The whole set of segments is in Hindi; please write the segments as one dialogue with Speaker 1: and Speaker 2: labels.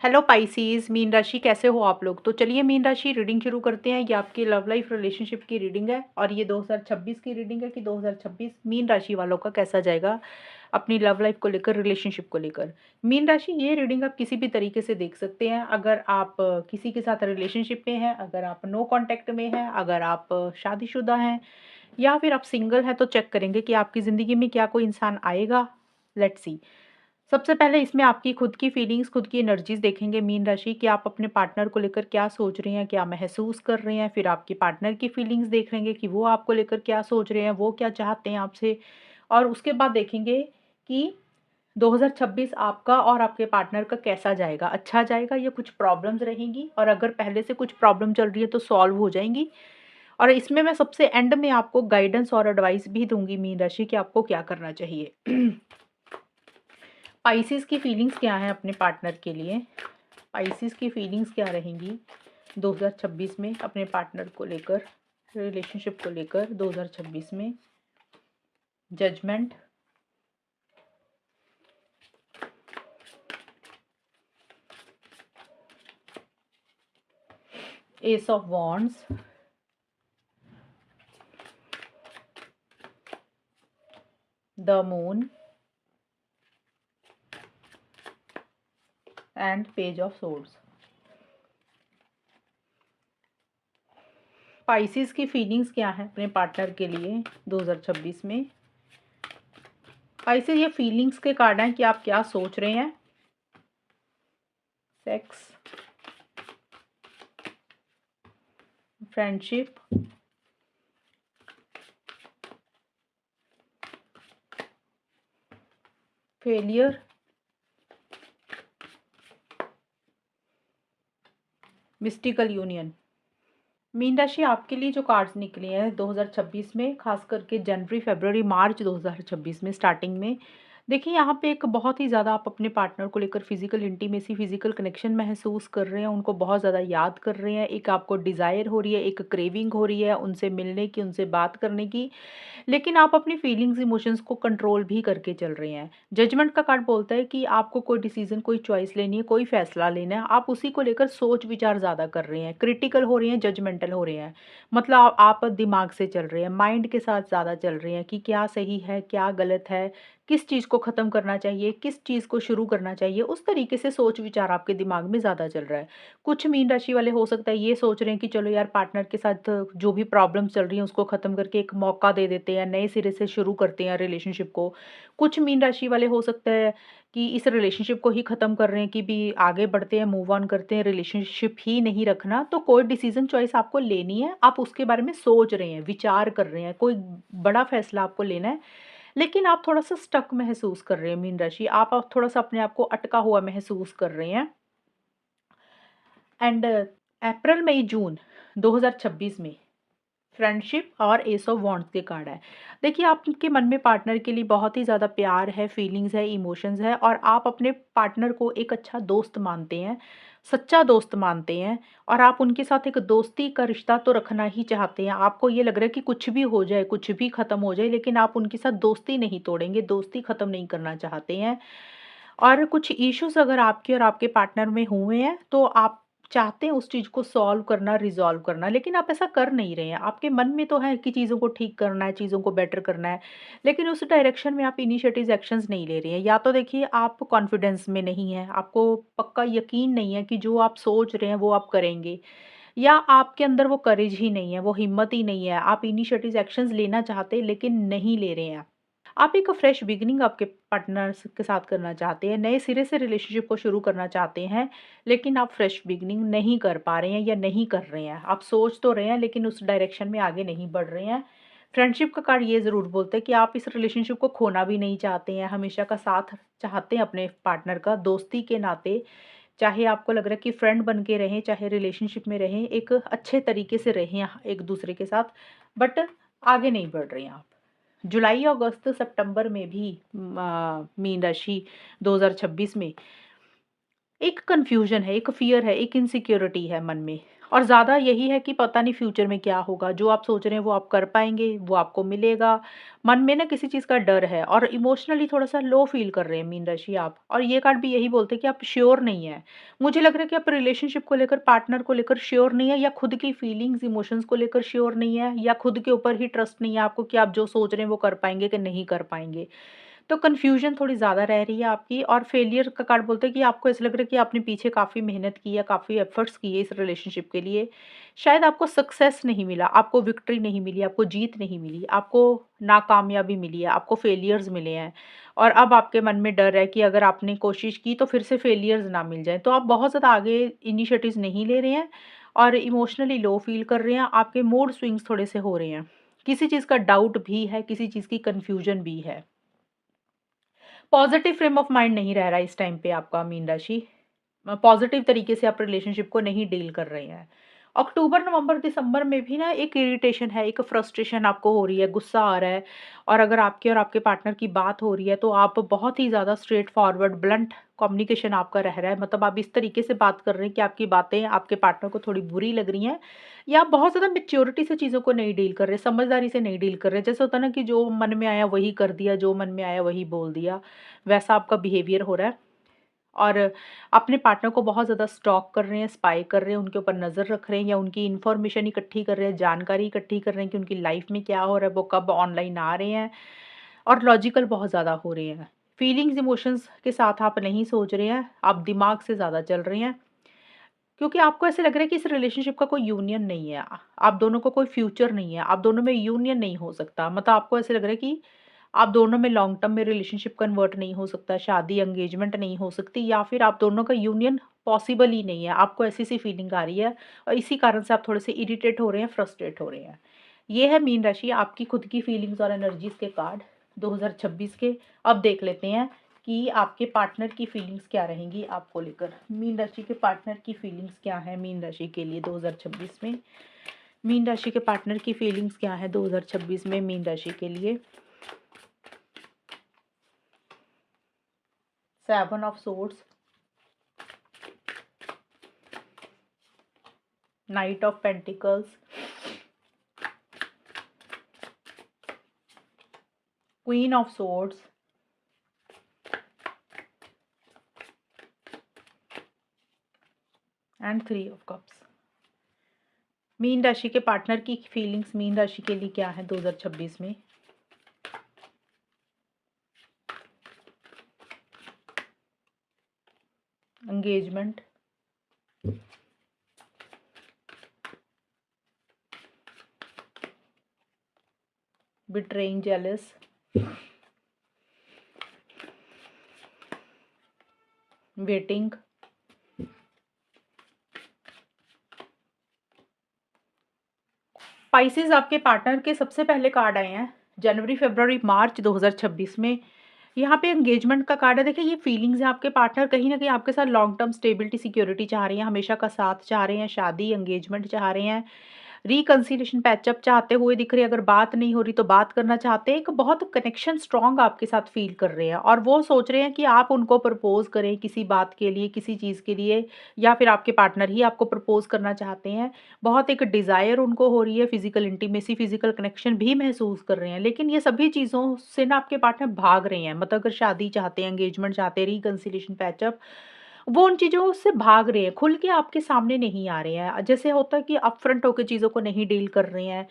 Speaker 1: हेलो पाइसीज, मीन राशि कैसे हो आप लोग। तो चलिए मीन राशि रीडिंग शुरू करते हैं। ये आपकी लव लाइफ रिलेशनशिप की रीडिंग है और ये 2026 की रीडिंग है कि 2026 मीन राशि वालों का कैसा जाएगा अपनी लव लाइफ को लेकर, रिलेशनशिप को लेकर। मीन राशि ये रीडिंग आप किसी भी तरीके से देख सकते हैं। अगर आप किसी के साथ रिलेशनशिप में हैं, अगर आप नो कांटेक्ट में हैं, अगर आप शादीशुदा हैं या फिर आप सिंगल हैं, तो चेक करेंगे कि आपकी ज़िंदगी में क्या कोई इंसान आएगा। Let's see. सबसे पहले इसमें आपकी खुद की फीलिंग्स, खुद की एनर्जीज़ देखेंगे मीन राशि कि आप अपने पार्टनर को लेकर क्या सोच रहे हैं, क्या महसूस कर रहे हैं। फिर आपके पार्टनर की फीलिंग्स देख लेंगे कि वो आपको लेकर क्या सोच रहे हैं, वो क्या चाहते हैं आपसे। और उसके बाद देखेंगे कि 2026 आपका और आपके पार्टनर का कैसा जाएगा, अच्छा जाएगा या कुछ प्रॉब्लम्स रहेंगी। और अगर पहले से कुछ प्रॉब्लम चल रही है तो सॉल्व हो जाएंगी। और इसमें मैं सबसे एंड में आपको गाइडेंस और एडवाइस भी दूंगी मीन राशि कि आपको क्या करना चाहिए। पाइसेस की फीलिंग्स क्या हैं अपने पार्टनर के लिए। पाइसेस की फीलिंग्स क्या रहेंगी 2026 में अपने पार्टनर को लेकर, रिलेशनशिप को लेकर 2026 में। Judgement, ace of wands, the moon and page of swords. Pisces की फीलिंग्स क्या है अपने पार्टनर के लिए 2026 में। पाइसेस, ये फीलिंग्स के कार्ड हैं कि आप क्या सोच रहे हैं। Sex, friendship, failure, mystical union. Mean राशि आपके लिए जो कार्ड्स निकले हैं 2026 में, खास करके जनवरी, फरवरी, मार्च 2026 में स्टार्टिंग में, देखिए यहाँ पे एक बहुत ही ज़्यादा आप अपने पार्टनर को लेकर फिजिकल इंटीमेसी, फिजिकल कनेक्शन महसूस कर रहे हैं, उनको बहुत ज़्यादा याद कर रहे हैं। एक आपको डिज़ायर हो रही है, एक क्रेविंग हो रही है उनसे मिलने की, उनसे बात करने की। लेकिन आप अपनी फीलिंग्स, इमोशंस को कंट्रोल भी करके चल रहे हैं। जजमेंट का कार्ड बोलता है कि आपको कोई डिसीजन, कोई चॉइस लेनी है, कोई फैसला लेना है, आप उसी को लेकर सोच विचार ज़्यादा कर रहे हैं, क्रिटिकल हो रहे हैं, जजमेंटल हो रहे हैं। मतलब आप दिमाग से चल रहे हैं, माइंड के साथ ज़्यादा चल रहे हैं कि क्या सही है, क्या गलत है, किस चीज़ को ख़त्म करना चाहिए, किस चीज़ को शुरू करना चाहिए। उस तरीके से सोच विचार आपके दिमाग में ज़्यादा चल रहा है। कुछ मीन राशि वाले हो सकता है ये सोच रहे हैं कि चलो यार, पार्टनर के साथ जो भी प्रॉब्लम चल रही है उसको ख़त्म करके एक मौका दे देते हैं, नए सिरे से शुरू करते हैं रिलेशनशिप को। कुछ मीन राशि वाले हो सकता है कि इस रिलेशनशिप को ही ख़त्म कर रहे हैं कि भी आगे बढ़ते हैं, मूव ऑन करते हैं, रिलेशनशिप ही नहीं रखना। तो कोई डिसीजन चॉइस आपको लेनी है, आप उसके बारे में सोच रहे हैं, विचार कर रहे हैं, कोई बड़ा फैसला आपको लेना है। लेकिन आप थोड़ा सा स्टक महसूस कर रहे हैं मीन राशि, आप थोड़ा सा अपने आप को अटका हुआ महसूस कर रहे हैं। एंड अप्रैल, मई, जून 2026 में फ्रेंडशिप और एस ऑफ वॉन्ड्स के कार्ड है। देखिए आपके मन में पार्टनर के लिए बहुत ही ज़्यादा प्यार है, फीलिंग्स है, इमोशंस है और आप अपने पार्टनर को एक अच्छा दोस्त मानते हैं, सच्चा दोस्त मानते हैं। और आप उनके साथ एक दोस्ती का रिश्ता तो रखना ही चाहते हैं। आपको ये लग रहा है कि कुछ भी हो जाए, कुछ भी ख़त्म हो जाए, लेकिन आप उनके साथ दोस्ती नहीं तोड़ेंगे, दोस्ती ख़त्म नहीं करना चाहते हैं। और कुछ इश्यूज़ अगर आपके और आपके पार्टनर में हुए हैं, तो आप चाहते हैं उस चीज़ को सॉल्व करना, रिज़ॉल्व करना, लेकिन आप ऐसा कर नहीं रहे हैं। आपके मन में तो है कि चीज़ों को ठीक करना है, चीज़ों को बेटर करना है, लेकिन उस डायरेक्शन में आप इनिशिएटिव एक्शंस नहीं ले रहे हैं। या तो देखिए आप कॉन्फिडेंस में नहीं हैं, आपको पक्का यकीन नहीं है कि जो आप सोच रहे हैं वो आप करेंगे, या आपके अंदर वो करेज ही नहीं है, वो हिम्मत ही नहीं है। आप इनिशिएटिव एक्शंस लेना चाहते हैं लेकिन नहीं ले रहे हैं। आप एक फ्रेश बिगिनिंग आपके पार्टनर्स के साथ करना चाहते हैं, नए सिरे से रिलेशनशिप को शुरू करना चाहते हैं, लेकिन आप फ्रेश बिगिनिंग नहीं कर पा रहे हैं या नहीं कर रहे हैं। आप सोच तो रहे हैं लेकिन उस डायरेक्शन में आगे नहीं बढ़ रहे हैं। फ्रेंडशिप का कार्ड ये ज़रूर बोलता है कि आप इस रिलेशनशिप को खोना भी नहीं चाहते हैं, हमेशा का साथ चाहते हैं अपने पार्टनर का, दोस्ती के नाते। चाहे आपको लग रहा है कि फ्रेंड बन के रहें, चाहे रिलेशनशिप में रहें, एक अच्छे तरीके से रहें एक दूसरे के साथ, बट आगे नहीं बढ़ रहे हैं आप। जुलाई, अगस्त, सितंबर में भी मीन राशि 2026 में एक कन्फ्यूजन है, एक फ़ियर है, एक इनसिक्योरिटी है मन में। और ज़्यादा यही है कि पता नहीं फ्यूचर में क्या होगा, जो आप सोच रहे हैं वो आप कर पाएँगे, वो आपको मिलेगा। मन में ना किसी चीज़ का डर है और इमोशनली थोड़ा-सा लो फ़ील कर रहे हैं मीन राशि आप, और ये कार्ड भी यही बोलते हैं कि आप श्योर नहीं हैं। मुझे लग रहा है कि आप रिलेशनशिप को लेकर, पार्टनर को लेकर श्योर नहीं है, या खुद की फीलिंग्स, इमोशंस को लेकर श्योर नहीं है, या खुद के ऊपर ही ट्रस्ट नहीं है आपको कि आप जो सोच रहे हैं वो कर पाएँगे कि नहीं कर पाएँगे। तो कन्फ्यूज़न थोड़ी ज़्यादा रह रही है आपकी, और फेलियर का कार्ड बोलते हैं कि आपको ऐसा लग रहा है कि आपने पीछे काफ़ी मेहनत की है, काफ़ी एफ़र्ट्स किए इस रिलेशनशिप के लिए। शायद आपको सक्सेस नहीं मिला, आपको विक्ट्री नहीं मिली, आपको जीत नहीं मिली, आपको नाकामयाबी मिली है, आपको फेलियर्स मिले हैं। और अब आपके मन में डर है कि अगर आपने कोशिश की तो फिर से फेलियर्स ना मिल जाएँ। तो आप बहुत ज़्यादा आगे इनिशिएटिव्स नहीं ले रहे हैं और इमोशनली लो फ़ील कर रहे हैं, आपके मूड स्विंग्स थोड़े से हो रहे हैं। किसी चीज़ का डाउट भी है, किसी चीज़ की कन्फ्यूज़न भी है। पॉज़िटिव फ्रेम ऑफ माइंड नहीं रह रहा है इस टाइम पे आपका मीन राशि। पॉज़िटिव तरीके से आप रिलेशनशिप को नहीं डील कर रहे हैं। अक्टूबर, नवंबर, दिसंबर में भी ना एक इरिटेशन है, एक फ्रस्ट्रेशन आपको हो रही है, गुस्सा आ रहा है, और अगर आपके और आपके पार्टनर की बात हो रही है, तो आप बहुत ही ज़्यादा स्ट्रेट फॉरवर्ड, ब्लंट कम्युनिकेशन आपका रह रहा है। मतलब आप इस तरीके से बात कर रहे हैं कि आपकी बातें आपके पार्टनर को थोड़ी बुरी लग रही हैं, या आप बहुत ज़्यादा मैच्योरिटी से चीज़ों को नहीं डील कर रहे, समझदारी से नहीं डील कर रहे। जैसे होता है ना कि जो मन में आया वही कर दिया, जो मन में आया वही बोल दिया, वैसा आपका बिहेवियर हो रहा है। और अपने पार्टनर को बहुत ज़्यादा स्टॉक कर रहे हैं, स्पाई कर रहे हैं, उनके ऊपर नज़र रख रहे हैं, या उनकी इन्फॉर्मेशन इकट्ठी कर रहे हैं, जानकारी इकट्ठी कर रहे हैं कि उनकी लाइफ में क्या हो रहा है, वो कब ऑनलाइन आ रहे हैं, और लॉजिकल बहुत ज़्यादा हो रहे हैं। फीलिंग्स, इमोशंस के साथ आप नहीं सोच रहे हैं, आप दिमाग से ज़्यादा चल रहे हैं, क्योंकि आपको ऐसा लग रहा है कि इस रिलेशनशिप का कोई यूनियन नहीं है। आप दोनों को कोई फ्यूचर नहीं है, आप दोनों में यूनियन नहीं हो सकता। मतलब आपको ऐसा लग रहा है कि आप दोनों में लॉन्ग टर्म में रिलेशनशिप कन्वर्ट नहीं हो सकता, शादी, एंगेजमेंट नहीं हो सकती, या फिर आप दोनों का यूनियन पॉसिबल ही नहीं है। आपको ऐसी-सी फीलिंग आ रही है, और इसी कारण से आप थोड़े-से इरिटेट हो रहे हैं, फ्रस्ट्रेट हो रहे हैं। ये है मीन राशि, आपकी खुद की फीलिंग्स और एनर्जीज़ के कार्ड 2026 के। अब देख लेते हैं कि आपके पार्टनर की फीलिंग्स क्या रहेंगी आपको लेकर। मीन राशि के पार्टनर की फीलिंग्स क्या है मीन राशि के लिए 2026 में? मीन राशि के पार्टनर की फीलिंग्स क्या है 2026 में मीन राशि के लिए? 7 of swords, night of pentacles, queen of swords, and 3 of cups. Mean राशि के पार्टनर की फीलिंग्स मीन राशि के लिए क्या है 2026 में? Engagement, betraying, jealous, waiting, spices आपके पार्टनर के सबसे पहले कार्ड आए हैं जनवरी, फरवरी, मार्च 2026 में। यहाँ पे एंगेजमेंट का कार्ड है। देखिए, ये फीलिंग्स है, आपके पार्टनर कहीं न कहीं आपके साथ लॉन्ग टर्म स्टेबिलिटी, सिक्योरिटी चाह रही हैं, हमेशा का साथ चाह रहे हैं, शादी, एंगेजमेंट चाह रहे हैं, रिकंसिलिएशन, पैचअप चाहते हुए दिख रहे हैं। अगर बात नहीं हो रही तो बात करना चाहते हैं। एक बहुत कनेक्शन स्ट्रॉन्ग आपके साथ फ़ील कर रहे हैं, और वो सोच रहे हैं कि आप उनको प्रपोज़ करें किसी बात के लिए, किसी चीज़ के लिए, या फिर आपके पार्टनर ही आपको प्रपोज़ करना चाहते हैं। बहुत एक डिज़ायर उनको हो रही है, फिज़िकल इंटीमेसी, फिज़िकल कनेक्शन भी महसूस कर रहे हैं। लेकिन ये सभी चीज़ों से ना आपके पार्टनर भाग रहे हैं। मतलब अगर शादी चाहते हैं, एंगेजमेंट चाहते हैं, रिकंसिलिएशन, पैचअप, वो उन चीज़ों से भाग रहे हैं, खुल के आपके सामने नहीं आ रहे हैं। जैसे होता है कि अपफ्रंट होके चीज़ों को नहीं डील कर रहे हैं।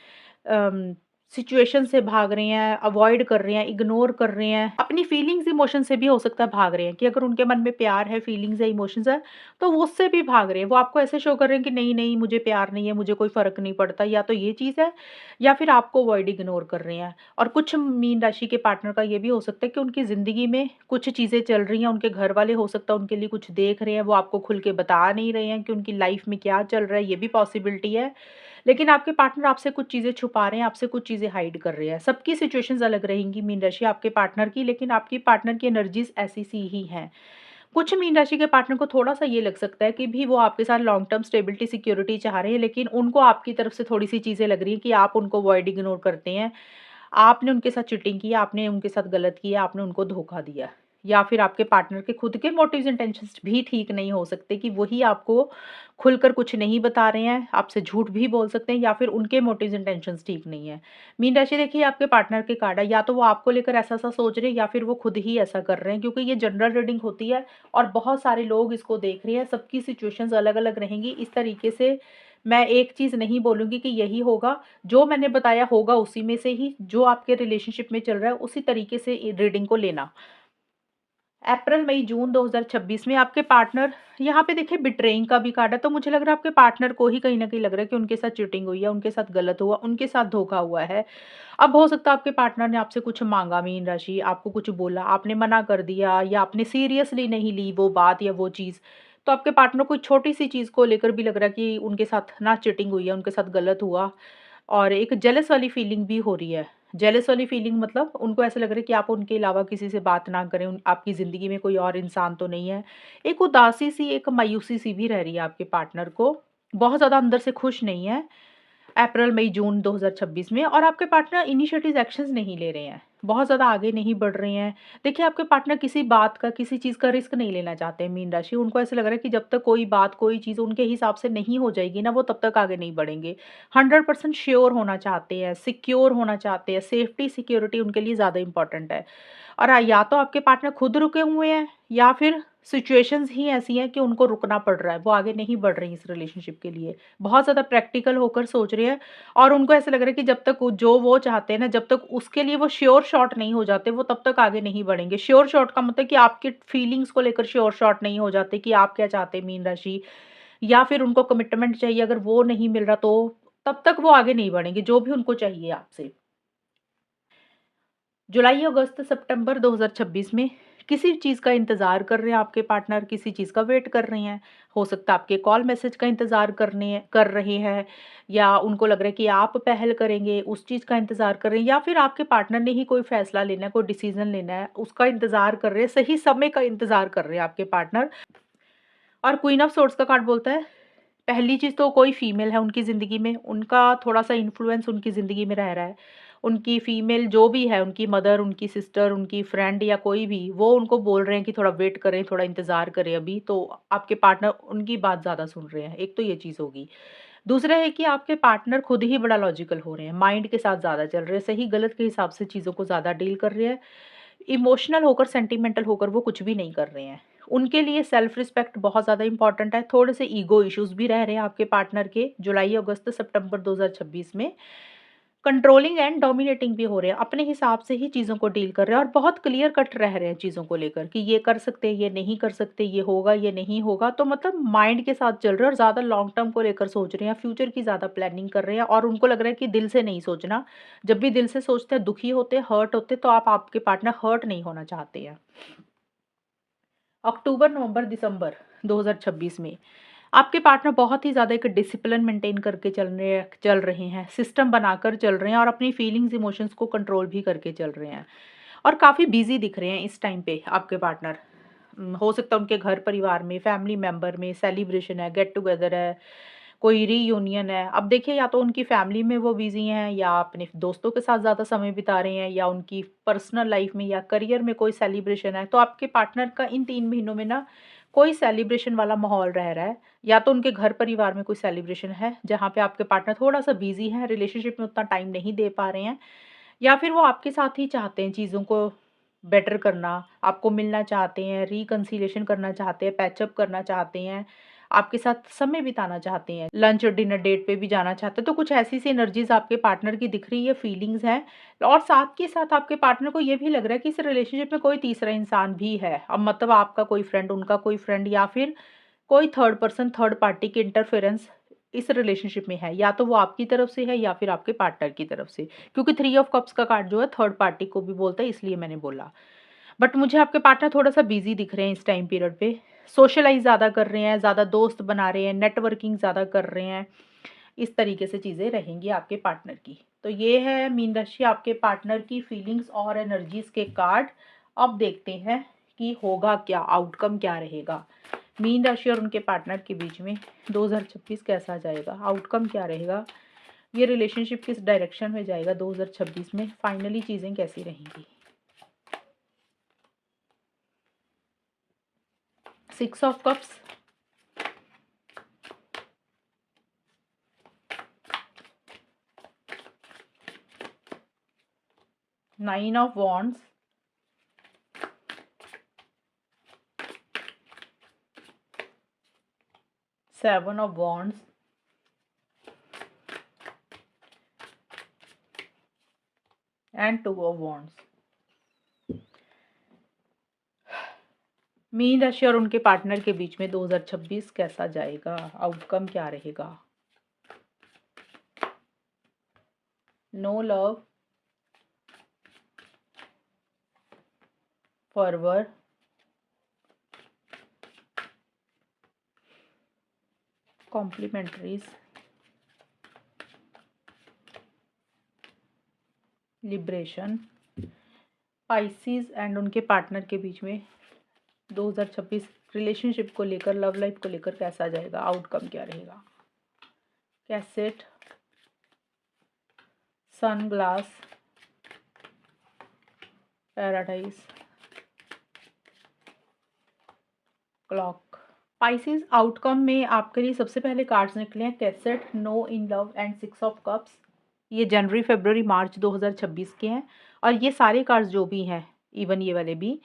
Speaker 1: अम, सिचुएशन से भाग रहे हैं, अवॉइड कर रहे हैं, इग्नोर कर रहे हैं। अपनी फीलिंग्स, इमोशन से भी हो सकता है भाग रहे हैं, कि अगर उनके मन में प्यार है, फीलिंग्स है, इमोशंस है, तो वो उससे भी भाग रहे हैं। वो आपको ऐसे शो कर रहे हैं कि नहीं, नहीं मुझे प्यार नहीं है, मुझे कोई फ़र्क नहीं पड़ता, या तो ये चीज़ है, या फिर आपको अवॉइड, इग्नोर कर रहे हैं। और कुछ मीन राशि के पार्टनर का ये भी हो सकता है कि उनकी ज़िंदगी में कुछ चीज़ें चल रही हैं, उनके घर वाले हो सकता है उनके लिए कुछ देख रहे हैं, वो आपको खुल के बता नहीं रहे हैं कि उनकी लाइफ़ में क्या चल रहा है, ये भी पॉसिबिलिटी है। लेकिन आपके पार्टनर आपसे कुछ चीज़ें छुपा रहे हैं, आपसे कुछ चीज़ें हाइड कर रहे हैं। सबकी सिचुएशंस अलग रहेंगी मीन राशि आपके पार्टनर की, लेकिन आपकी पार्टनर की एनर्जीज़ ऐसी-सी ही हैं। कुछ मीन राशि के पार्टनर को थोड़ा-सा ये लग सकता है कि भी वो आपके साथ लॉन्ग टर्म स्टेबिलिटी, सिक्योरिटी चाह रहे हैं, लेकिन उनको आपकी तरफ से थोड़ी-सी चीज़ें लग रही हैं कि आप उनको अवॉइड, इग्नोर करते हैं। आपने उनके साथ चीटिंग की है, आपने उनके साथ गलत किया, आपने उनको धोखा दिया। या फिर आपके पार्टनर के खुद के मोटिव्स इंटेंशंस भी ठीक नहीं हो सकते कि वही आपको खुलकर कुछ नहीं बता रहे हैं, आपसे झूठ भी बोल सकते हैं या फिर उनके मोटिव्स इंटेंशंस ठीक नहीं है। मीन राशि देखिए आपके पार्टनर के कार्ड है, या तो वो आपको लेकर ऐसा-ऐसा सोच रहे हैं या फिर वो खुद ही ऐसा कर रहे हैं, क्योंकि ये जनरल रीडिंग होती है और बहुत सारे लोग इसको देख रहे हैं, सबकी सिचुएशंस अलग-अलग रहेंगी। इस तरीके से मैं एक चीज़ नहीं बोलूँगी कि यही होगा, जो मैंने बताया होगा उसी में से ही, जो आपके रिलेशनशिप में चल रहा है उसी तरीके से रीडिंग को लेना। अप्रैल, मई, जून 2026 में आपके पार्टनर, यहाँ पे देखिए बिट्रेइंग का भी कार्ड है, तो मुझे लग रहा है आपके पार्टनर को ही कहीं न कहीं लग रहा है कि उनके साथ चीटिंग हुई है, उनके साथ गलत हुआ, उनके साथ धोखा हुआ है। अब हो सकता है आपके पार्टनर ने आपसे कुछ माँगा मीन राशि, आपको कुछ बोला, आपने मना कर दिया या आपने सीरियसली नहीं ली वो बात या वो चीज़। तो आपके पार्टनर को छोटी-सी चीज़ को लेकर भी लग रहा है कि उनके साथ ना चीटिंग हुई है, उनके साथ गलत हुआ। और एक जेलस वाली फीलिंग भी हो रही है। जेलस वाली फीलिंग मतलब उनको ऐसा लग रहा है कि आप उनके अलावा किसी से बात ना करें, उन आपकी ज़िंदगी में कोई और इंसान तो नहीं है। एक उदासी-सी, एक मायूसी-सी भी रह रही है आपके पार्टनर को। बहुत ज़्यादा अंदर से खुश नहीं है। अप्रैल, मई, जून 2026 में, और आपके पार्टनर इनिशिएटिव एक्शंस नहीं ले रहे हैं, बहुत ज़्यादा आगे नहीं बढ़ रहे हैं। देखिए आपके पार्टनर किसी बात का, किसी चीज़ का रिस्क नहीं लेना चाहते हैं मीन राशि। उनको ऐसा लग रहा है कि जब तक कोई बात, कोई चीज़ उनके हिसाब से नहीं हो जाएगी ना, वो तब तक आगे नहीं बढ़ेंगे। 100% श्योर होना चाहते हैं, सिक्योर होना चाहते हैं, सेफ्टी सिक्योरिटी उनके लिए ज़्यादा इम्पोर्टेंट है। और या तो आपके पार्टनर खुद रुके हुए हैं या फिर सिचुएशंस ही ऐसी हैं कि उनको रुकना पड़ रहा है, वो आगे नहीं बढ़ रही इस रिलेशनशिप के लिए। बहुत ज़्यादा प्रैक्टिकल होकर सोच रहे हैं और उनको ऐसा लग रहा है कि जब तक जो वो चाहते हैं ना, जब तक उसके लिए वो श्योर शॉट नहीं हो जाते, वो तब तक आगे नहीं बढ़ेंगे। श्योर शॉट का मतलब कि आपकी फीलिंग्स को लेकर श्योर शॉट नहीं हो जाते कि आप क्या चाहते हैं मीन राशि, या फिर उनको कमिटमेंट चाहिए, अगर वो नहीं मिल रहा तो तब तक वो आगे नहीं बढ़ेंगे, जो भी उनको चाहिए आपसे। जुलाई, अगस्त, सितंबर 2026 में किसी चीज़ का इंतज़ार कर रहे हैं आपके पार्टनर, किसी चीज़ का वेट कर रहे हैं। हो सकता है आपके कॉल मैसेज का इंतज़ार कर रहे हैं, या उनको लग रहा है कि आप पहल करेंगे, उस चीज़ का इंतज़ार कर रहे हैं, या फिर आपके पार्टनर ने ही कोई फ़ैसला लेना है, कोई डिसीज़न लेना है, उसका इंतज़ार कर रहे हैं, सही समय का इंतज़ार कर रहे हैं आपके पार्टनर। और क्वीन ऑफ सोर्ड्स का कार्ड बोलता है, पहली चीज़ तो कोई फीमेल है उनकी ज़िंदगी में, उनका थोड़ा-सा इन्फ्लुएंस उनकी ज़िंदगी में रह रहा है। उनकी फीमेल जो भी है, उनकी मदर, उनकी सिस्टर, उनकी फ्रेंड या कोई भी, वो उनको बोल रहे हैं कि थोड़ा वेट करें, थोड़ा इंतज़ार करें अभी, तो आपके पार्टनर उनकी बात ज़्यादा सुन रहे हैं। एक तो ये चीज़ होगी। दूसरा है कि आपके पार्टनर खुद ही बड़ा लॉजिकल हो रहे हैं, माइंड के साथ ज़्यादा चल रहे हैं, सही-गलत के हिसाब से चीज़ों को ज़्यादा डील कर रहे हैं। इमोशनल होकर, सेंटिमेंटल होकर वो कुछ भी नहीं कर रहे हैं। उनके लिए सेल्फ रिस्पेक्ट बहुत ज़्यादा इम्पोर्टेंट है। थोड़े से ईगो इश्यूज़ भी रह रहे हैं आपके पार्टनर के जुलाई, अगस्त, सितंबर 2026 में। कंट्रोलिंग एंड डोमिनेटिंग भी हो रहे हैं। अपने हिसाब से ही चीज़ों को डील कर रहे हैं और बहुत क्लियर कट रह रहे हैं चीज़ों को लेकर कि ये कर सकते हैं, ये नहीं कर सकते, ये होगा, ये नहीं होगा। तो मतलब माइंड के साथ चल रहे हैं और ज़्यादा लॉन्ग टर्म को लेकर सोच रहे हैं, फ्यूचर की ज़्यादा प्लानिंग कर रहे हैं और उनको लग रहा है कि दिल से नहीं सोचना। जब भी दिल से सोचते हैं, दुखी होते हैं, हर्ट होते हैं, तो आप आपके पार्टनर हर्ट नहीं होना चाहते हैं। अक्टूबर, नवंबर, दिसंबर 2026 में आपके पार्टनर बहुत ही ज़्यादा एक डिसिप्लिन मेंटेन करके चल रहे हैं, सिस्टम बनाकर चल रहे हैं और अपनी फीलिंग्स, इमोशंस को कंट्रोल भी करके चल रहे हैं और काफ़ी बिज़ी दिख रहे हैं इस टाइम पे आपके पार्टनर। हो सकता है उनके घर परिवार में, फैमिली मेंबर में सेलिब्रेशन है, गेट टुगेदर है, कोई रीयूनियन है। अब देखिए या तो उनकी फैमिली में वो बिज़ी हैं या अपने दोस्तों के साथ ज़्यादा समय बिता रहे हैं या उनकी पर्सनल लाइफ में या करियर में कोई सेलिब्रेशन है। तो आपके पार्टनर का इन 3 महीनों में ना कोई सेलिब्रेशन वाला माहौल रह रहा है। या तो उनके घर परिवार में कोई सेलिब्रेशन है, जहाँ पे आपके पार्टनर थोड़ा-सा बिज़ी हैं, रिलेशनशिप में उतना टाइम नहीं दे पा रहे हैं, या फिर वो आपके साथ ही चाहते हैं चीज़ों को बेटर करना, आपको मिलना चाहते हैं, रिकन्सिलिएशन करना चाहते हैं, पैचअप करना चाहते हैं, आपके साथ समय बिताना चाहते हैं, लंच और डिनर डेट पे भी जाना चाहते हैं। तो कुछ ऐसी-सी एनर्जीज़ आपके पार्टनर की दिख रही है, फीलिंग्स हैं और साथ के साथ आपके पार्टनर को ये भी लग रहा है कि इस रिलेशनशिप में कोई तीसरा इंसान भी है। अब मतलब आपका कोई फ्रेंड, उनका कोई फ्रेंड या फिर कोई थर्ड पर्सन, थर्ड पार्टी की इंटरफेरेंस इस रिलेशनशिप में है, या तो वो आपकी तरफ से है या फिर आपके पार्टनर की तरफ से, क्योंकि 3 ऑफ कप्स का कार्ड जो है थर्ड पार्टी को भी बोलता है, इसलिए मैंने बोला। बट मुझे आपके पार्टनर थोड़ा-सा बिज़ी दिख रहे हैं इस टाइम पीरियड पे, सोशलाइज़ ज़्यादा कर रहे हैं, ज़्यादा दोस्त बना रहे हैं, नेटवर्किंग ज़्यादा कर रहे हैं, इस तरीके से चीज़ें रहेंगी आपके पार्टनर की। तो ये है मीन राशि आपके पार्टनर की फीलिंग्स और एनर्जीज़ के कार्ड। अब देखते हैं कि होगा क्या, आउटकम क्या रहेगा। मीन राशि और उनके पार्टनर के बीच में 2026 कैसा जाएगा, आउटकम क्या रहेगा, ये रिलेशनशिप किस डायरेक्शन में जाएगा 2026 में, फाइनली चीज़ें कैसी रहेंगी। 6 of cups, 9 of wands, 7 of wands, and 2 of wands. Mean राशि और उनके पार्टनर के बीच में 2026 कैसा जाएगा, आउटकम क्या रहेगा? No love, forward, complementaries, liberation. Pisces and उनके पार्टनर के बीच में 2026 रिलेशनशिप को लेकर, लव लाइफ को लेकर कैसा जाएगा, आउटकम क्या रहेगा? Cassette, sunglass, paradise, clock. Pisces outcome में आपके लिए सबसे पहले कार्ड्स निकले हैं cassette, no in love and 6 of cups. ये जनवरी, फरवरी, मार्च 2026 के हैं और ये सारे कार्ड्स जो भी हैं, इवन ये वाले भी,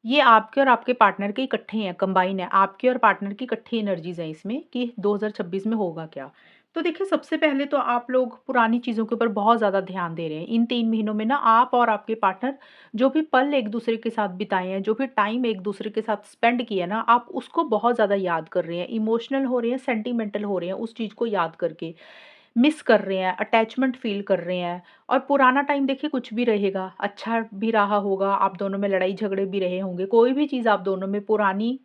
Speaker 1: ये आपके और आपके पार्टनर के इकट्ठे हैं, कंबाइन है। आपके और पार्टनर की इकट्ठी एनर्जीज हैं इसमें कि 2026 में होगा क्या। तो देखिए, सबसे पहले तो आप लोग पुरानी चीज़ों के ऊपर बहुत ज़्यादा ध्यान दे रहे हैं। इन 3 महीनों में ना आप और आपके पार्टनर जो भी पल एक दूसरे के साथ बिताए हैं, जो भी टाइम एक दूसरे के साथ स्पेंड किया ना, आप उसको बहुत ज़्यादा याद कर रहे हैं, इमोशनल हो रहे हैं, सेंटिमेंटल हो रहे हैं उस चीज़ को याद करके, मिस कर रहे हैं, अटैचमेंट फ़ील कर रहे हैं। और पुराना टाइम देखिए कुछ भी रहेगा, अच्छा भी रहा होगा, आप दोनों में लड़ाई झगड़े भी रहे होंगे, कोई भी चीज़ आप दोनों में पुरानी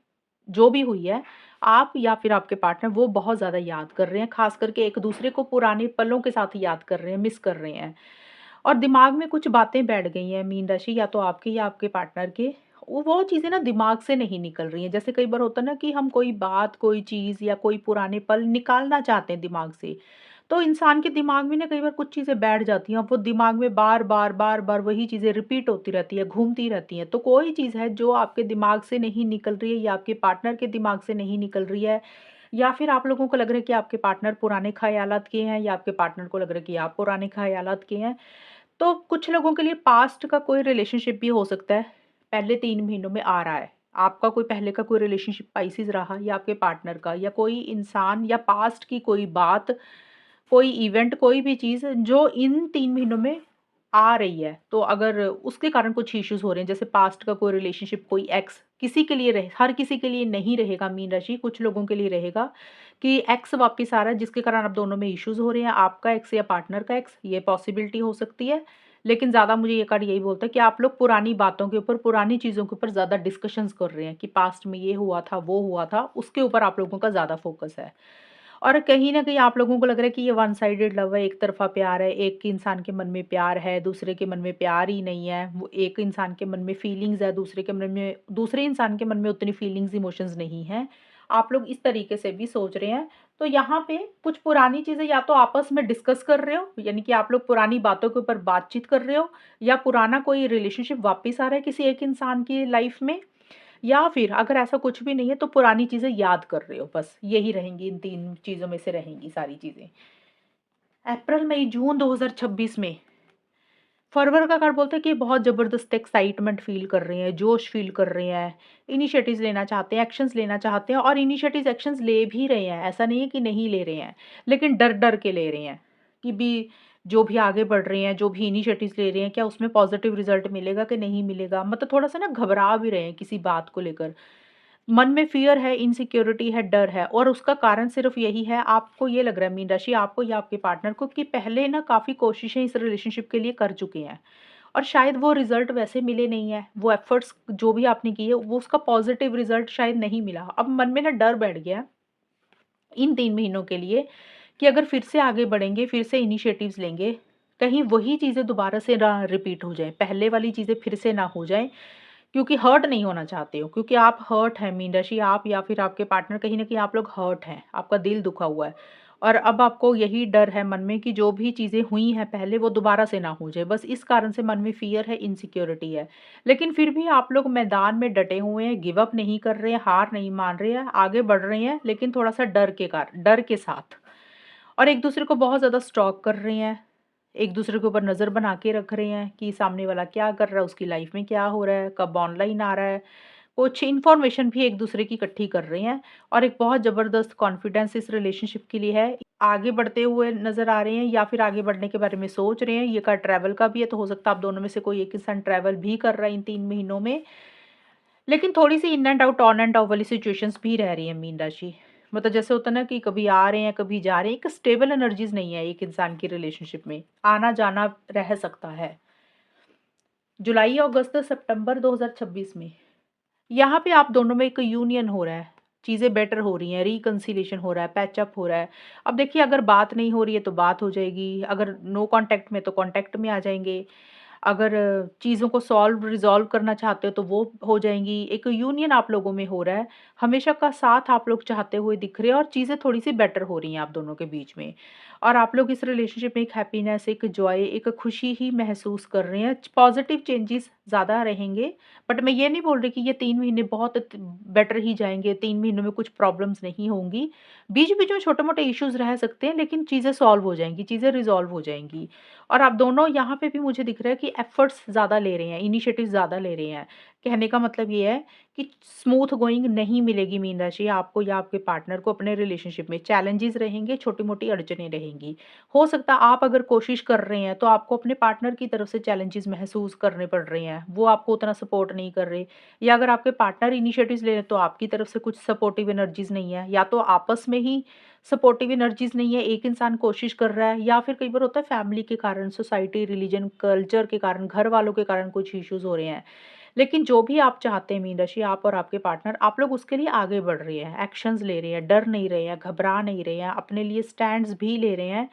Speaker 1: जो भी हुई है, आप या फिर आपके पार्टनर वो बहुत ज़्यादा याद कर रहे हैं, ख़ास करके एक-दूसरे को पुराने पलों के साथ याद कर रहे हैं, मिस कर रहे हैं। और दिमाग में कुछ बातें बैठ गई हैं मीन राशि, या तो आपके या आपके पार्टनर के, वो चीज़ें ना दिमाग से नहीं निकल रही हैं। जैसे कई बार होता है ना कि हम कोई बात, कोई चीज़ या कोई पुराने पल निकालना चाहते हैं दिमाग से, तो इंसान के दिमाग में ना कई बार कुछ चीज़ें बैठ जाती हैं, अब वो दिमाग में बार-बार, बार-बार वही चीज़ें रिपीट होती रहती है, घूमती रहती हैं। तो कोई चीज़ है जो आपके दिमाग से नहीं निकल रही है या आपके पार्टनर के दिमाग से नहीं निकल रही है, या फिर आप लोगों को लग रहा है कि आपके पार्टनर पुराने ख़यालात के हैं या आपके पार्टनर को लग रहा है कि आप पुराने ख़यालात के हैं। तो कुछ लोगों के लिए पास्ट का कोई रिलेशनशिप भी हो सकता है, पहले 3 महीनों में आ रहा है। आपका कोई पहले का कोई रिलेशनशिप पाइसेस रहा या आपके पार्टनर का, या कोई इंसान या पास्ट की कोई बात, कोई इवेंट, कोई भी चीज़ जो इन 3 महीनों में आ रही है। तो अगर उसके कारण कुछ इश्यूज़ हो रहे हैं, जैसे पास्ट का कोई रिलेशनशिप, कोई एक्स, किसी के लिए रहे, हर किसी के लिए नहीं रहेगा मीन राशि, कुछ लोगों के लिए रहेगा कि एक्स वापस आ रहा है जिसके कारण आप दोनों में इश्यूज़ हो रहे हैं, आपका एक्स या पार्टनर का एक्स, ये पॉसिबिलिटी हो सकती है। लेकिन ज़्यादा मुझे ये कार्ड यही बोलता है कि आप लोग पुरानी बातों के ऊपर, पुरानी चीज़ों के ऊपर ज़्यादा डिस्कशंस कर रहे हैं कि पास्ट में ये हुआ था, वो हुआ था, उसके ऊपर आप लोगों का ज़्यादा फ़ोकस है। और कहीं न कहीं आप लोगों को लग रहा है कि ये वन साइडेड लव है, एक तरफ़ा प्यार है, एक इंसान के मन में प्यार है, दूसरे के मन में प्यार ही नहीं है। वो एक इंसान के मन में फीलिंग्स है, दूसरे इंसान के मन में उतनी फीलिंग्स, इमोशंस नहीं हैं। आप लोग इस तरीके से भी सोच रहे हैं। तो यहाँ पे कुछ पुरानी चीज़ें या तो आपस में डिस्कस कर रहे हो, यानी कि आप लोग पुरानी बातों के ऊपर बातचीत कर रहे हो, या पुराना कोई रिलेशनशिप वापस आ रहा है किसी एक इंसान की लाइफ़ में, या फिर अगर ऐसा कुछ भी नहीं है तो पुरानी चीज़ें याद कर रहे हो, बस यही रहेंगी, इन 3 चीज़ों में से रहेंगी सारी चीज़ें। अप्रैल, मई, जून 2026 में फरवरी का कार्ड बोलता है कि बहुत ज़बरदस्त एक्साइटमेंट फ़ील कर रहे हैं, जोश फ़ील कर रहे हैं, इनिशिएटिव्स लेना चाहते हैं, एक्शंस लेना चाहते हैं और इनिशिएटिव्स, एक्शंस ले भी रहे हैं। ऐसा नहीं है कि नहीं ले रहे हैं, लेकिन डर-डर के ले रहे हैं कि जो भी आगे बढ़ रहे हैं, जो भी इनिशिएटिव्स ले रहे हैं, क्या उसमें पॉज़िटिव रिज़ल्ट मिलेगा कि नहीं मिलेगा? मतलब थोड़ा-सा ना घबरा भी रहे हैं किसी बात को लेकर। मन में फ़ियर है, इनसिक्योरिटी है, डर है, और उसका कारण सिर्फ़ यही है, आपको ये लग रहा है मीन राशि, आपको या आपके पार्टनर को, कि पहले ना काफ़ी कोशिशें इस रिलेशनशिप के लिए कर चुके हैं और शायद वो रिज़ल्ट वैसे मिले नहीं हैं। वो एफ़र्ट्स जो भी आपने किए, वो उसका पॉज़िटिव रिज़ल्ट शायद नहीं मिला। अब मन में ना डर बैठ गया है इन 3 महीनों के लिए कि अगर फिर से आगे बढ़ेंगे, फिर से इनिशिएटिव्स लेंगे, कहीं वही चीज़ें दोबारा से ना रिपीट हो जाएँ, पहले वाली चीज़ें फिर से ना हो जाएँ, क्योंकि हर्ट नहीं होना चाहते हो, क्योंकि आप हर्ट हैं मीन राशि, आप या फिर आपके पार्टनर, कहीं न कहीं आप लोग हर्ट हैं, आपका दिल दुखा हुआ है। और अब आपको यही डर है मन में कि जो भी चीज़ें हुई हैं पहले वो दोबारा से ना हो जाए। बस इस कारण से मन में फ़ियर है, इनसिक्योरिटी है। लेकिन फिर भी आप लोग मैदान में डटे हुए हैं, गिव अप नहीं कर रहे हैं, हार नहीं मान रहे हैं, आगे बढ़ रहे हैं लेकिन थोड़ा-सा डर के साथ। और एक-दूसरे को बहुत ज़्यादा स्टॉक कर रहे हैं, एक-दूसरे के ऊपर नज़र बना के रख रहे हैं कि सामने वाला क्या कर रहा है, उसकी लाइफ़ में क्या हो रहा है, कब ऑनलाइन आ रहा है। कुछ इन्फॉर्मेशन भी एक-दूसरे की इकट्ठी कर रहे हैं और एक बहुत ज़बरदस्त कॉन्फिडेंस इस रिलेशनशिप के लिए है। आगे बढ़ते हुए नज़र आ रहे हैं या फिर आगे बढ़ने के बारे में सोच रहे हैं। ये कार्ड ट्रैवल का भी है, तो हो सकता है आप दोनों में से कोई एक इंसान ट्रैवल भी कर रहा है इन 3 महीनों में। लेकिन थोड़ी-सी in and out, on end of वाली सिचुएशंस भी रह रही है मीन राशि। मतलब जैसे होता है ना कि कभी आ रहे हैं, कभी जा रहे हैं, एक स्टेबल एनर्जीज़ नहीं है एक इंसान की रिलेशनशिप में। आना-जाना रह सकता है। जुलाई, अगस्त, सितंबर 2026 में। यहाँ पे आप दोनों में एक यूनियन हो रहा है, चीज़ें बेटर हो रही हैं, रिकंसिलिएशन हो रहा है, पैचअप हो रहा है। अब देखिए अगर बात नहीं हो रही है तो बात हो जाएगी, अगर नो कॉन्टैक्ट में तो कॉन्टैक्ट में आ जाएँगे। अगर चीज़ों को रिज़ॉल्व करना चाहते हो तो वो हो जाएँगी। एक यूनियन आप लोगों में हो रहा है, हमेशा का साथ आप लोग चाहते हुए दिख रहे हैं और चीज़ें थोड़ी-सी बेटर हो रही हैं आप दोनों के बीच में। और आप लोग इस रिलेशनशिप में एक हैप्पीनेस, एक जॉय, एक खुशी ही महसूस कर रहे हैं। पॉज़िटिव चेंजेस ज़्यादा रहेंगे, बट मैं ये नहीं बोल रही कि ये 3 महीने बहुत बेटर ही जाएँगे, 3 महीनों में कुछ प्रॉब्लम्स नहीं होंगी। बीच-बीच में छोटे-मोटे इश्यूज़ रह सकते हैं, लेकिन चीज़ें सॉल्व हो जाएँगी, चीज़ें रिज़ॉल्व हो जाएँगी। और आप दोनों यहाँ पे भी मुझे दिख रहा है कि एफ़र्ट्स ज़्यादा ले रहे हैं, इनिशिएटिव ज़्यादा ले रहे हैं। कहने का मतलब ये है कि स्मूथ गोइंग नहीं मिलेगी मीन राशि आपको या आपके पार्टनर को अपने रिलेशनशिप में। चैलेंजेस रहेंगे, छोटी-मोटी अड़चनें रहेंगी। हो सकता है आप अगर कोशिश कर रहे हैं, तो आपको अपने पार्टनर की तरफ से चैलेंजेस महसूस करने पड़ रहे हैं। वो आपको उतना सपोर्ट नहीं कर रहे, या अगर आपके पार्टनर इनिशिएटिव्स ले रहे हैं, तो आपकी तरफ से कुछ सपोर्टिव एनर्जीज़ नहीं है, या तो आपस में ही सपोर्टिव एनर्जीज़ नहीं है, एक इंसान कोशिश कर रहा है, या फिर कई बार होता है फैमिली के कारण, सोसाइटी, रिलीजन, कल्चर के कारण, घर वालों के कारण कुछ इश्यूज़ हो रहे हैं। लेकिन जो भी आप चाहते हैं मीन राशि, आप और आपके पार्टनर, आप लोग उसके लिए आगे बढ़ रहे हैं, एक्शंस ले रहे हैं, डर नहीं रहे हैं, घबरा नहीं रहे हैं, अपने लिए स्टैंड्स भी ले रहे हैं,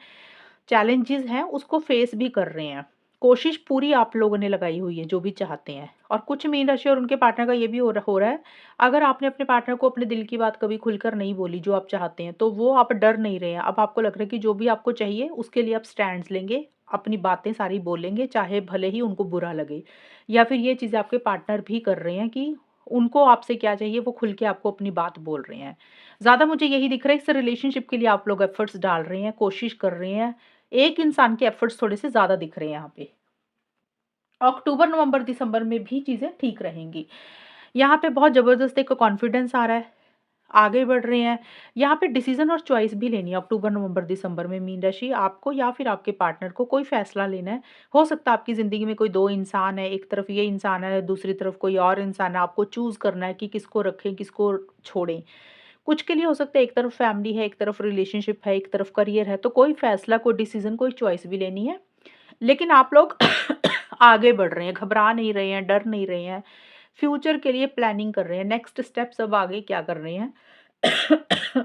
Speaker 1: चैलेंजेस हैं उसको फेस भी कर रहे हैं। कोशिश पूरी आप लोगों ने लगाई हुई है जो भी चाहते हैं। और कुछ मीन राशि और उनके पार्टनर का ये भी हो रहा है, अगर आपने अपने पार्टनर को अपने दिल की बात कभी खुलकर नहीं बोली जो आप चाहते हैं, तो वो आप डर नहीं रहे हैं। अब आपको लग रहा है कि जो भी आपको चाहिए उसके लिए आप स्टैंड्स लेंगे, अपनी बातें सारी बोलेंगे, चाहे भले ही उनको बुरा लगे। या फिर ये चीज़ें आपके पार्टनर भी कर रहे हैं कि उनको आपसे क्या चाहिए वो खुल के आपको अपनी बात बोल रहे हैं। ज़्यादा मुझे यही दिख रहा है, इस रिलेशनशिप के लिए आप लोग एफर्ट्स डाल रहे हैं, कोशिश कर रहे हैं। एक इंसान के एफर्ट्स थोड़े-से ज़्यादा दिख रहे हैं यहाँ पे। अक्टूबर, नवंबर, दिसंबर में भी चीज़ें ठीक रहेंगी। यहाँ पे बहुत ज़बरदस्त एक कॉन्फिडेंस आ रहा है, आगे बढ़ रहे हैं। यहाँ पे डिसीज़न और चॉइस भी लेनी है अक्टूबर, नवंबर, दिसंबर में मीन राशि आपको या फिर आपके पार्टनर को कोई फ़ैसला लेना है। हो सकता है आपकी ज़िंदगी में कोई 2 इंसान है, एक तरफ ये इंसान है, दूसरी तरफ कोई और इंसान है, आपको चूज़ करना है कि किसको रखें, किसको छोड़ें। कुछ के लिए हो सकता है एक तरफ फैमिली है, एक तरफ रिलेशनशिप है, एक तरफ करियर है, तो कोई फ़ैसला, कोई डिसीज़न, कोई चॉइस भी लेनी है। लेकिन आप लोग आगे बढ़ रहे हैं, घबरा नहीं रहे हैं, डर नहीं रहे हैं, फ्यूचर के लिए प्लानिंग कर रहे हैं, नेक्स्ट स्टेप्स अब आगे क्या कर रहे हैं,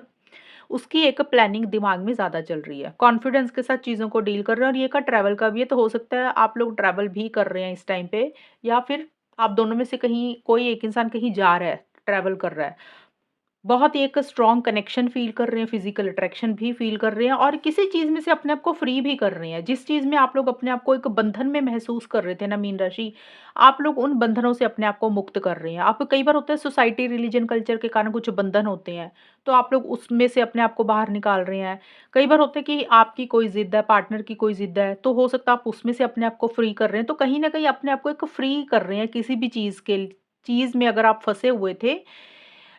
Speaker 1: उसकी एक प्लानिंग दिमाग में ज़्यादा चल रही है। कॉन्फिडेंस के साथ चीज़ों को डील कर रहे हैं और ये का ट्रैवल का भी है, तो हो सकता है आप लोग ट्रैवल भी कर रहे हैं इस टाइम पे, या फिर आप दोनों में से कहीं कोई एक इंसान कहीं जा रहा है, ट्रैवल कर रहा है। बहुत ही एक स्ट्रॉन्ग कनेक्शन फ़ील कर रहे हैं, फ़िज़िकल अट्रैक्शन भी फ़ील कर रहे हैं और किसी चीज़ में से अपने आप को फ्री भी कर रहे हैं। जिस चीज़ में आप लोग अपने आप को एक बंधन में महसूस कर रहे थे ना मीन राशि, आप लोग उन बंधनों से अपने आप को मुक्त कर रहे हैं। आप कई बार होता है सोसाइटी, रिलीजन, कल्चर के कारण कुछ बंधन होते हैं, तो आप लोग उसमें से अपने आप को बाहर निकाल रहे हैं। कई बार होता है कि आपकी कोई ज़िद है, पार्टनर की कोई ज़िद है, तो हो सकता है आप उसमें से अपने आप को फ्री कर रहे हैं। तो कहीं न कहीं अपने आप को एक फ्री कर रहे हैं किसी भी चीज़ में अगर आप फँसे हुए थे,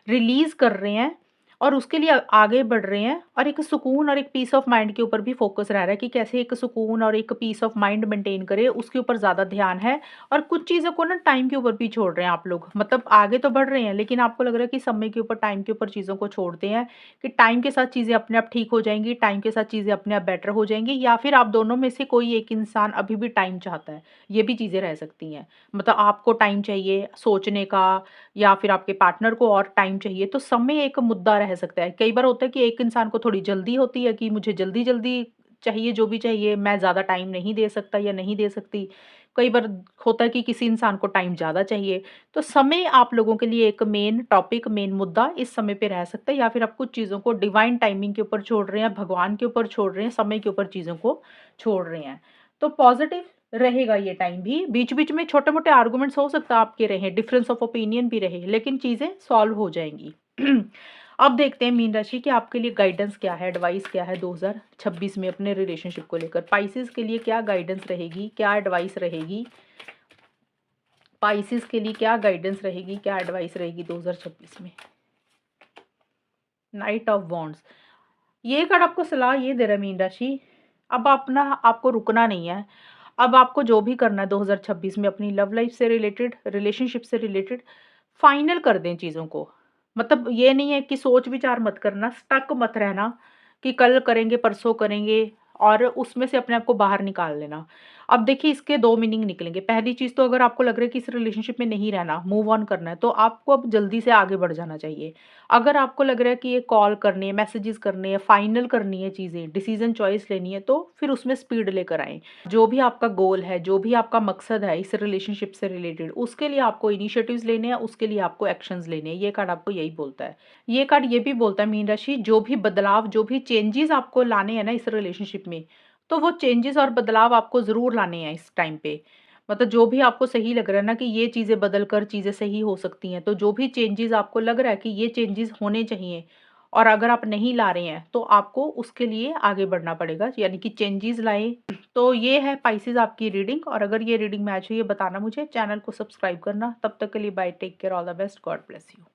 Speaker 1: रिलीज़ कर रहे हैं और उसके लिए आगे बढ़ रहे हैं और एक सुकून और एक पीस ऑफ माइंड के ऊपर भी फ़ोकस रह रहा है कि कैसे एक सुकून और एक पीस ऑफ माइंड मेंटेन करें, उसके ऊपर ज़्यादा ध्यान है। और कुछ चीज़ों को ना टाइम के ऊपर भी छोड़ रहे हैं आप लोग। मतलब आगे तो बढ़ रहे हैं, लेकिन आपको लग रहा है कि समय के ऊपर, टाइम के ऊपर चीज़ों को छोड़ते हैं कि टाइम के साथ चीज़ें अपने आप ठीक हो जाएँगी, टाइम के साथ चीज़ें अपने आप बेटर हो जाएँगी, या फिर आप दोनों में से कोई एक इंसान अभी भी टाइम चाहता है। ये भी चीज़ें रह सकती हैं। मतलब आपको टाइम चाहिए सोचने का, या फिर आपके पार्टनर को और टाइम चाहिए, तो समय एक मुद्दा रह सकता है। कई बार होता है कि एक इंसान को थोड़ी जल्दी होती है कि मुझे जल्दी-जल्दी चाहिए, जो भी चाहिए, मैं ज़्यादा टाइम नहीं दे सकता या नहीं दे सकती। कई बार होता है कि किसी इंसान को टाइम ज़्यादा चाहिए, तो समय आप लोगों के लिए एक मेन टॉपिक, मेन मुद्दा इस समय पे रह सकता है, या फिर आप कुछ चीज़ों को डिवाइन टाइमिंग के ऊपर छोड़ रहे हैं, भगवान के ऊपर छोड़ रहे हैं, समय के ऊपर चीज़ों को छोड़ रहे हैं। तो पॉज़िटिव रहेगा ये टाइम भी, बीच-बीच में छोटे-मोटे आर्गुमेंट्स हो सकता है आपके रहे, डिफरेंस ऑफ ओपिनियन भी रहे, लेकिन चीज़ें सॉल्व हो जाएँगी। अब देखते हैं मीन राशि कि आपके लिए गाइडेंस क्या है, एडवाइस क्या है 2026 में अपने रिलेशनशिप को लेकर। पाइसेस के लिए क्या गाइडेंस रहेगी, क्या एडवाइस रहेगी? पाइसेस के लिए क्या गाइडेंस रहेगी, क्या एडवाइस रहेगी 2026 में? नाइट ऑफ वॉन्ड्स, ये कार्ड आपको सलाह ये दे रहा है मीन राशि, अब अपना आपको रुकना नहीं है। अब आपको जो भी करना है 2026 में अपनी लव लाइफ से रिलेटेड, रिलेशनशिप से रिलेटेड, फाइनल कर दें चीज़ों को। मतलब ये नहीं है कि सोच विचार मत करना, स्टक मत रहना कि कल करेंगे, परसों करेंगे और उसमें से अपने आप को बाहर निकाल लेना। अब देखिए इसके 2 मीनिंग निकलेंगे। पहली चीज़ तो अगर आपको लग रहा है कि इस रिलेशनशिप में नहीं रहना, मूव ऑन करना है, तो आपको अब जल्दी से आगे बढ़ जाना चाहिए। अगर आपको लग रहा है कि ये कॉल करनी है, मैसेजेस करने हैं, फाइनल करनी है चीज़ें, डिसीज़न चॉइस लेनी है, तो फिर उसमें स्पीड लेकर आएँ। जो भी आपका गोल है, जो भी आपका मकसद है इस रिलेशनशिप से रिलेटेड, उसके लिए आपको इनिशिएटिव्स लेने हैं, उसके लिए आपको एक्शंस लेने हैं। ये कार्ड आपको यही बोलता है। ये कार्ड ये भी बोलता है मीन राशि, जो भी बदलाव, जो भी चेंजेज़ आपको लाने हैं ना इस रिलेशनशिप में, तो वो चेंजेज़ और बदलाव आपको ज़रूर लाने हैं इस टाइम पे। मतलब जो भी आपको सही लग रहा है ना कि ये चीज़ें बदल कर चीज़ें सही हो सकती हैं, तो जो भी चेंजेज़ आपको लग रहा है कि ये चेंजेज़ होने चाहिए और अगर आप नहीं ला रहे हैं, तो आपको उसके लिए आगे बढ़ना पड़ेगा, यानी कि चेंजेज़ लाएँ। तो ये है पाइसेज़ आपकी रीडिंग, और अगर ये रीडिंग मैच हुई है बताना मुझे, चैनल को सब्सक्राइब करना। तब तक के लिए bye, take care, all the best, God bless you.